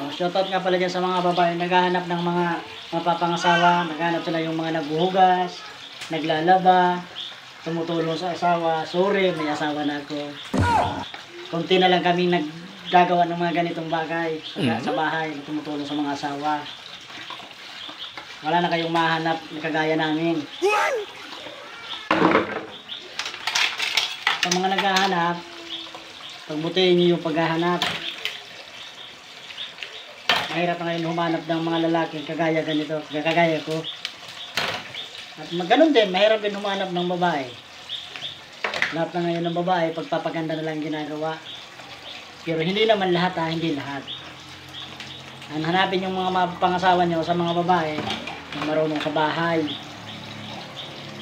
Shoutout nga pala dyan sa mga babae naghahanap ng mga mapapangasawa, naghahanap sila yung mga naghuhugas, naglalaba, tumutulong sa asawa. Sorry, may asawa na ako. Kunti na lang kami naggagawa ng mga ganitong bagay sa bahay, tumutulong sa mga asawa. Wala na kayong mahanap na kagaya namin. Sa mga naghahanap, pagbutihin niyo yung paghahanap. Mahirap na ngayon humanap ng mga lalaki kagaya ganito, kagaya ko. At ganoon din, mahirap din humanap ng babae. Lahat na ngayon ng babae, pagpapaganda na lang ginagawa. Pero hindi naman lahat ha, hindi lahat. Hanapin yung mga pangasawa nyo sa mga babae na marunong sa bahay.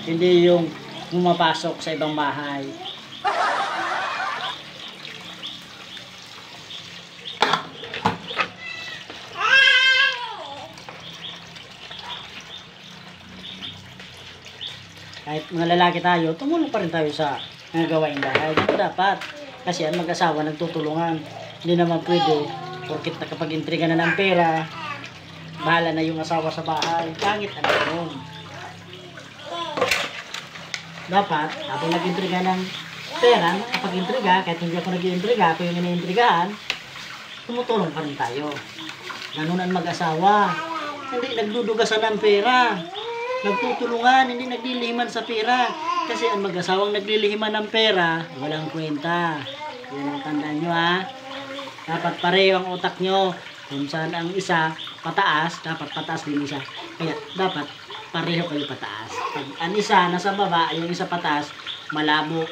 Hindi yung pumapasok sa ibang bahay. Kahit mga lalaki tayo, tumulong pa rin tayo sa mga gawaing bahay. Ito dapat. Kasi ang mag-asawa nagtutulungan. Hindi naman pwede. Porkit nakapag-intriga na ng pera, bahala na yung asawa sa bahay. Pangit na yun. Dapat, habang nag-intriga ng pera, kapag-intriga, kahit hindi ako nag-intriga, ako yung iniintrigahan, tumutulong pa rin tayo. Ganun ang mag-asawa. Hindi nagdudugasan ng pera. Nagtutulungan, hindi naglilihiman sa pera. Kasi ang mag-asawang naglilihiman ng pera, walang kwenta. Yan ang tandaan nyo ha. Dapat pareho ang utak nyo. Kung saan ang isa pataas, dapat pataas din isa. Kaya dapat pareho kayo pataas. Pag ang isa nasa baba, yung isa pataas, malabo.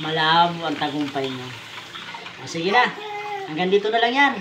Malabo ang tagumpay nyo. Sige na, hanggang dito na lang yan.